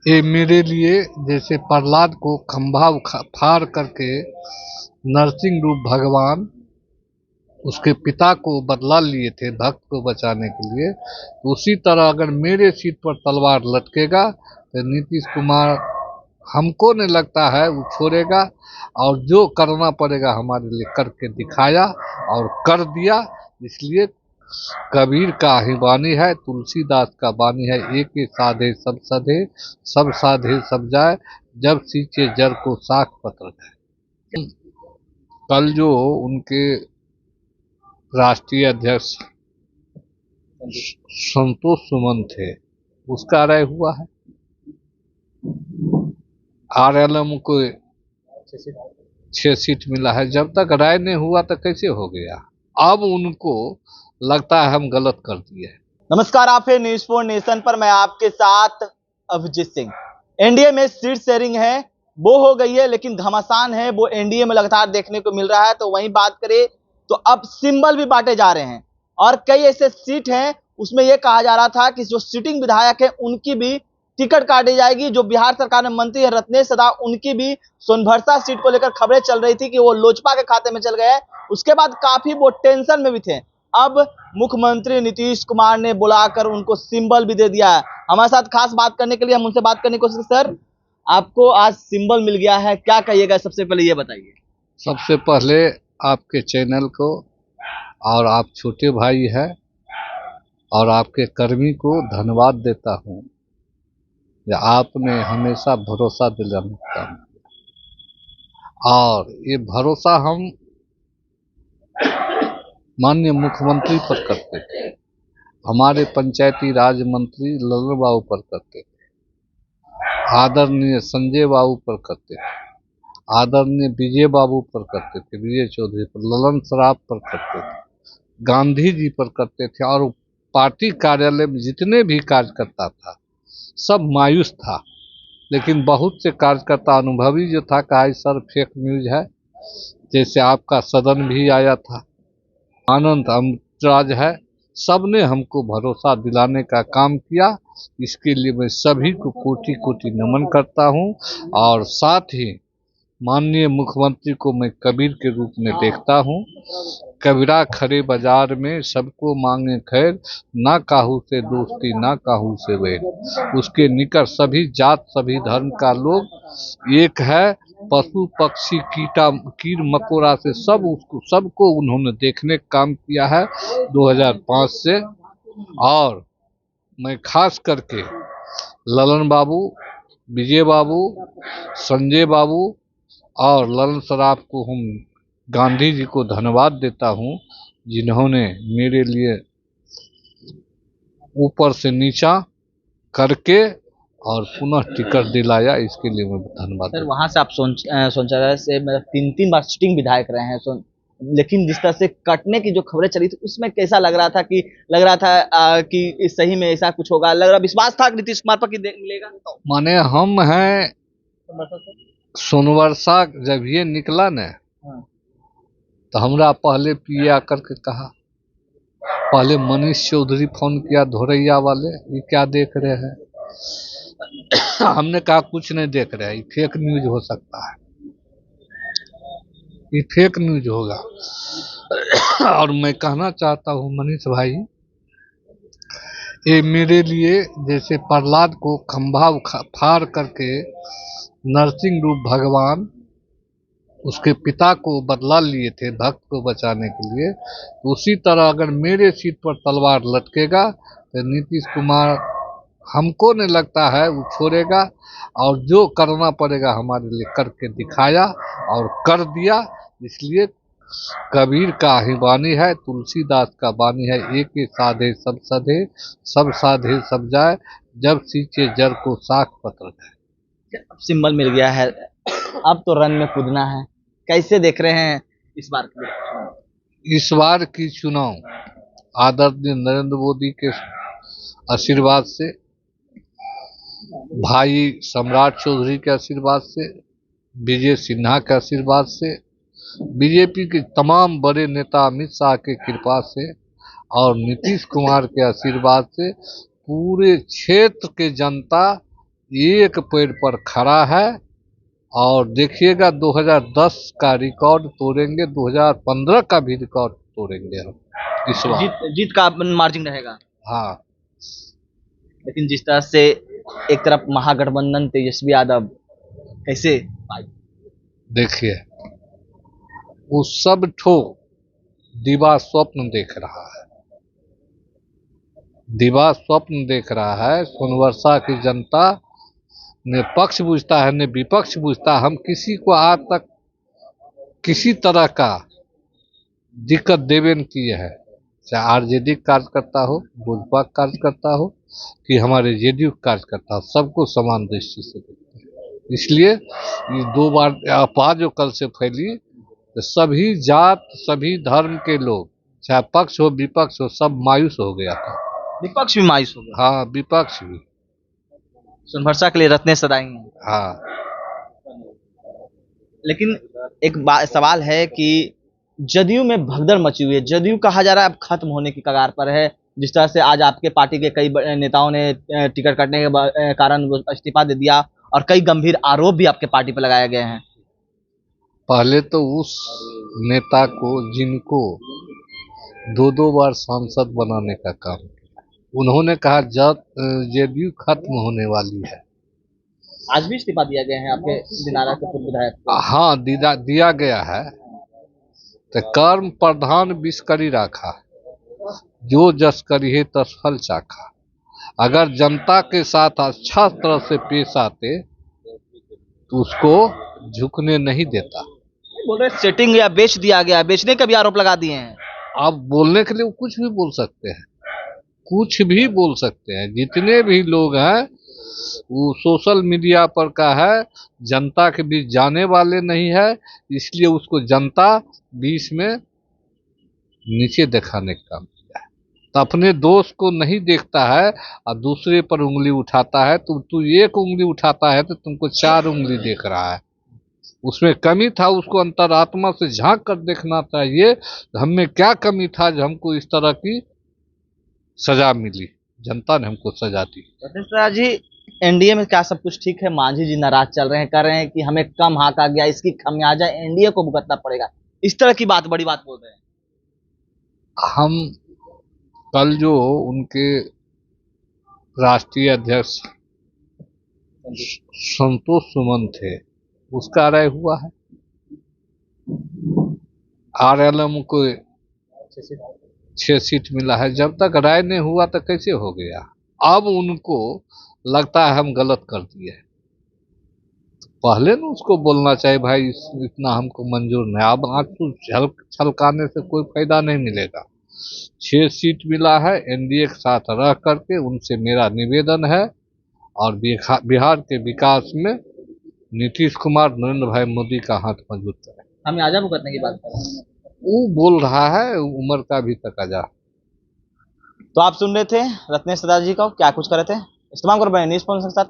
ये मेरे लिए जैसे प्रहलाद को खंभा फाड़ करके नरसिंह रूप भगवान उसके पिता को बदला लिए थे भक्त को बचाने के लिए, तो उसी तरह अगर मेरे सीट पर तलवार लटकेगा तो नीतीश कुमार हमको नहीं लगता है वो छोड़ेगा, और जो करना पड़ेगा हमारे लिए करके दिखाया और कर दिया। इसलिए कबीर का ही वाणी है, तुलसीदास का वाणी है, एक साधे सब सधे, सब साधे सब जाए, जब सींचे जर को साख पत्र है। कल जो उनके राष्ट्रीय अध्यक्ष संतोष सुमन थे उसका राय हुआ है, आरएलएम को 6 सीट मिला है। जब तक राय नहीं हुआ तो कैसे हो गया? अब उनको लगता है हम गलत कर दिए। नमस्कार, आप है न्यूज़ फॉर नेशन पर, मैं आपके साथ अभिजीत सिंह। एनडीए में सीट शेयरिंग है वो हो गई है, लेकिन घमासान है वो एनडीए में लगातार देखने को मिल रहा है। तो वहीं बात करें तो अब सिंबल भी बांटे जा रहे हैं और कई ऐसे सीट हैं उसमें यह कहा जा रहा था कि जो सिटिंग विधायक है उनकी भी टिकट काटी जाएगी। जो बिहार सरकार में मंत्री है रत्नेश सदा, उनकी भी सोनभरसा सीट को लेकर खबरें चल रही थी कि वो लोजपा के खाते में चल गए। उसके बाद काफी वो टेंशन में भी थे। अब मुख्यमंत्री नीतीश कुमार ने बुलाकर उनको सिंबल भी दे दिया है। हमारे साथ खास बात करने के लिए हम उनसे बात करने की कोशिश। सर, आपको आज सिंबल मिल गया है, क्या कहिएगा? सबसे पहले ये बताइए। सबसे पहले आपके चैनल को और आप छोटे भाई है और आपके कर्मी को धन्यवाद देता हूँ, आपने हमेशा भरोसा दिलाने का काम किया, और ये भरोसा हम माननीय मुख्यमंत्री पर करते थे, हमारे पंचायती राज मंत्री ललन बाबू पर करते थे, आदरणीय संजय बाबू पर करते थे, आदरणीय विजय बाबू पर करते थे, विजय चौधरी पर, ललन सराफ पर करते थे, गांधी जी पर करते थे, और पार्टी कार्यालय में जितने भी कार्यकर्ता था सब मायूस था। लेकिन बहुत से कार्यकर्ता अनुभवी जो था कहा सर फेक न्यूज है, जैसे आपका सदन भी आया था, आनंद अमराज है, सबने हमको भरोसा दिलाने का काम किया। इसके लिए मैं सभी को कोटि कोटि नमन करता हूं, और साथ ही माननीय मुख्यमंत्री को मैं कबीर के रूप में देखता हूं। कबीरा खड़े बाजार में सबको मांगे खैर, ना काहू से दोस्ती ना काहू से वैर, उसके निकट सभी जात सभी धर्म का लोग एक है, पशु पक्षी कीट मकोड़ा से सबको उन्होंने देखने का काम किया है 2005 से। और मैं खास करके ललन बाबू, विजय बाबू, संजय बाबू और ललन सराफ को हम गांधी जी को धन्यवाद देता हूं, जिन्होंने मेरे लिए ऊपर से नीचा करके और पुनः टिकट दिलाया, इसके लिए मैं धन्यवाद। सर, वहां से आप सोनचरा से मतलब 3 बार सिटिंग विधायक रहे हैं, लेकिन जिस तरह से कटने की जो खबरें चली थी उसमें कैसा लग रहा था कि सही में ऐसा कुछ होगा? लग रहा विश्वास था कि नीतीश कुमार पर कि मिलेगा? माने हम हैं सोनवर्षा, जब ये निकला न तो हमरा पहले पीए आकर के कहा, पहले मनीष चौधरी फोन किया धोरैया वाले, ये क्या देख रहे हैं? हमने कहा कुछ नहीं देख रहे हैं, ये फेक न्यूज हो सकता है, ये फेक न्यूज होगा। और मैं कहना चाहता हूँ मनीष भाई, ये मेरे लिए जैसे प्रहलाद को खंभा फाड़ करके नरसिंह रूप भगवान उसके पिता को बदला लिए थे भक्त को बचाने के लिए, तो उसी तरह अगर मेरे सीट पर तलवार लटकेगा तो नीतीश कुमार हमको नहीं लगता है वो छोड़ेगा, और जो करना पड़ेगा हमारे लिए करके दिखाया और कर दिया। इसलिए कबीर का ही वाणी है, तुलसीदास का वाणी है, एक साधे सब सधे, सब साधे सब जाए, जब सींचे जर को साख पत्र है। अब सिंबल मिल गया है, अब तो रन में कूदना है। कैसे देख रहे हैं इस बार की चुनाव? आदरणीय नरेंद्र मोदी के आशीर्वाद से, भाई सम्राट चौधरी के आशीर्वाद से, विजय सिन्हा के आशीर्वाद से, बीजेपी के तमाम बड़े नेता अमित शाह के कृपा से और नीतीश कुमार के आशीर्वाद से पूरे क्षेत्र के जनता एक पैर पर खड़ा है। और देखिएगा 2010 का रिकॉर्ड तोड़ेंगे, 2015 का भी रिकॉर्ड तोड़ेंगे हम इस बार। जीत का मार्जिन रहेगा। हाँ, लेकिन जिस तरह से एक तरफ महागठबंधन तेजस्वी यादव कैसे देखिए वो सब ठो दिवा स्वप्न देख रहा है, दिवा स्वप्न देख रहा है। सोनवर्षा की जनता ने पक्ष बुझता है न विपक्ष बुझता। हम किसी को आज तक किसी तरह का दिक्कत देवे न किए हैं, चाहे आरजेडी कार्यकर्ता हो, भाजपा कार्यकर्ता हो कि हमारे जेडीयू कार्यकर्ता हो, सबको समान दृष्टि से देखते हैं। इसलिए ये 2 बार अफवाह जो कल से फैली, तो सभी जात सभी धर्म के लोग, चाहे पक्ष हो विपक्ष हो, सब मायूस हो गया था। विपक्ष भी मायूस हो गया। हाँ, विपक्ष भी। सोनभरसा के लिए रत्ने सदाएंगे। हाँ, लेकिन एक सवाल है कि जदयू में भगदड़ मची हुई है, जदयू कहा जा रहा है अब खत्म होने की कगार पर है। जिस तरह से आज आपके पार्टी के कई नेताओं ने टिकट कटने के कारण वो इस्तीफा दे दिया और कई गंभीर आरोप भी आपके पार्टी पर लगाए गए हैं। पहले तो उस नेता को जिनको 2-2 बार सांसद बनाने का काम किया, उन्होंने कहा जब जेडीयू खत्म होने वाली है। आज भी इस्तीफा दिया गया है आपके दिनारा के पूर्व विधायक को। हाँ, दिया गया है। तो कर्म प्रधान विष करी राखा, जो जस करिए तस फल चाखा। अगर जनता के साथ अच्छा तरह से पेश आते तो उसको झुकने नहीं देता। बोल रहे सेटिंग या बेच दिया गया, बेचने का भी आरोप लगा दिए हैं। आप बोलने के लिए वो कुछ भी बोल सकते हैं, कुछ भी बोल सकते हैं। जितने भी लोग हैं वो सोशल मीडिया पर का है, जनता के बीच जाने वाले नहीं है, इसलिए उसको जनता बीच में नीचे दिखाने का काम किया है। तो अपने दोस्त को नहीं देखता है और दूसरे पर उंगली उठाता है। तो तू एक उंगली उठाता है तो तुमको 4 उंगली देख रहा है। उसमें कमी था, उसको अंतरात्मा से झांक कर देखना चाहिए, हमें क्या कमी था जो हमको इस तरह की सजा मिली। जनता ने हमको सजा दी। रत्नेश्वर जी, एनडीए में क्या सब कुछ ठीक है? मांझी जी नाराज चल रहे हैं, कह रहे हैं कि हमें कम हाका गया, इसकी खमियाजा एनडीए को भुगतना पड़ेगा। इस तरह की बात, बड़ी बात बोल रहे हैं। हम कल जो उनके राष्ट्रीय अध्यक्ष संतोष सुमन थे, उसका राय हुआ है। आरएलएम को 6 सीट मिला है। जब तक राय नहीं हुआ तो कैसे हो गया? अब उनको लगता है हम गलत कर दिए। पहले ना उसको बोलना चाहिए भाई इतना हमको मंजूर नहीं। अब आंसू छलकाने से कोई फायदा नहीं मिलेगा। 6 सीट मिला है, एनडीए के साथ रह करके उनसे मेरा निवेदन है और बिहार के विकास में नीतीश कुमार नरेंद्र भाई मोदी का हाथ मजबूत करें। हम आजा भुगतने की बात कर रहे हैं। वो बोल रहा है उम्र का भी तकाजा। तो आप सुन रहे थे रत्नेश्वर जी को क्या कुछ कर रहे थे। इस्तेमाल करो न्यूज़ के साथ।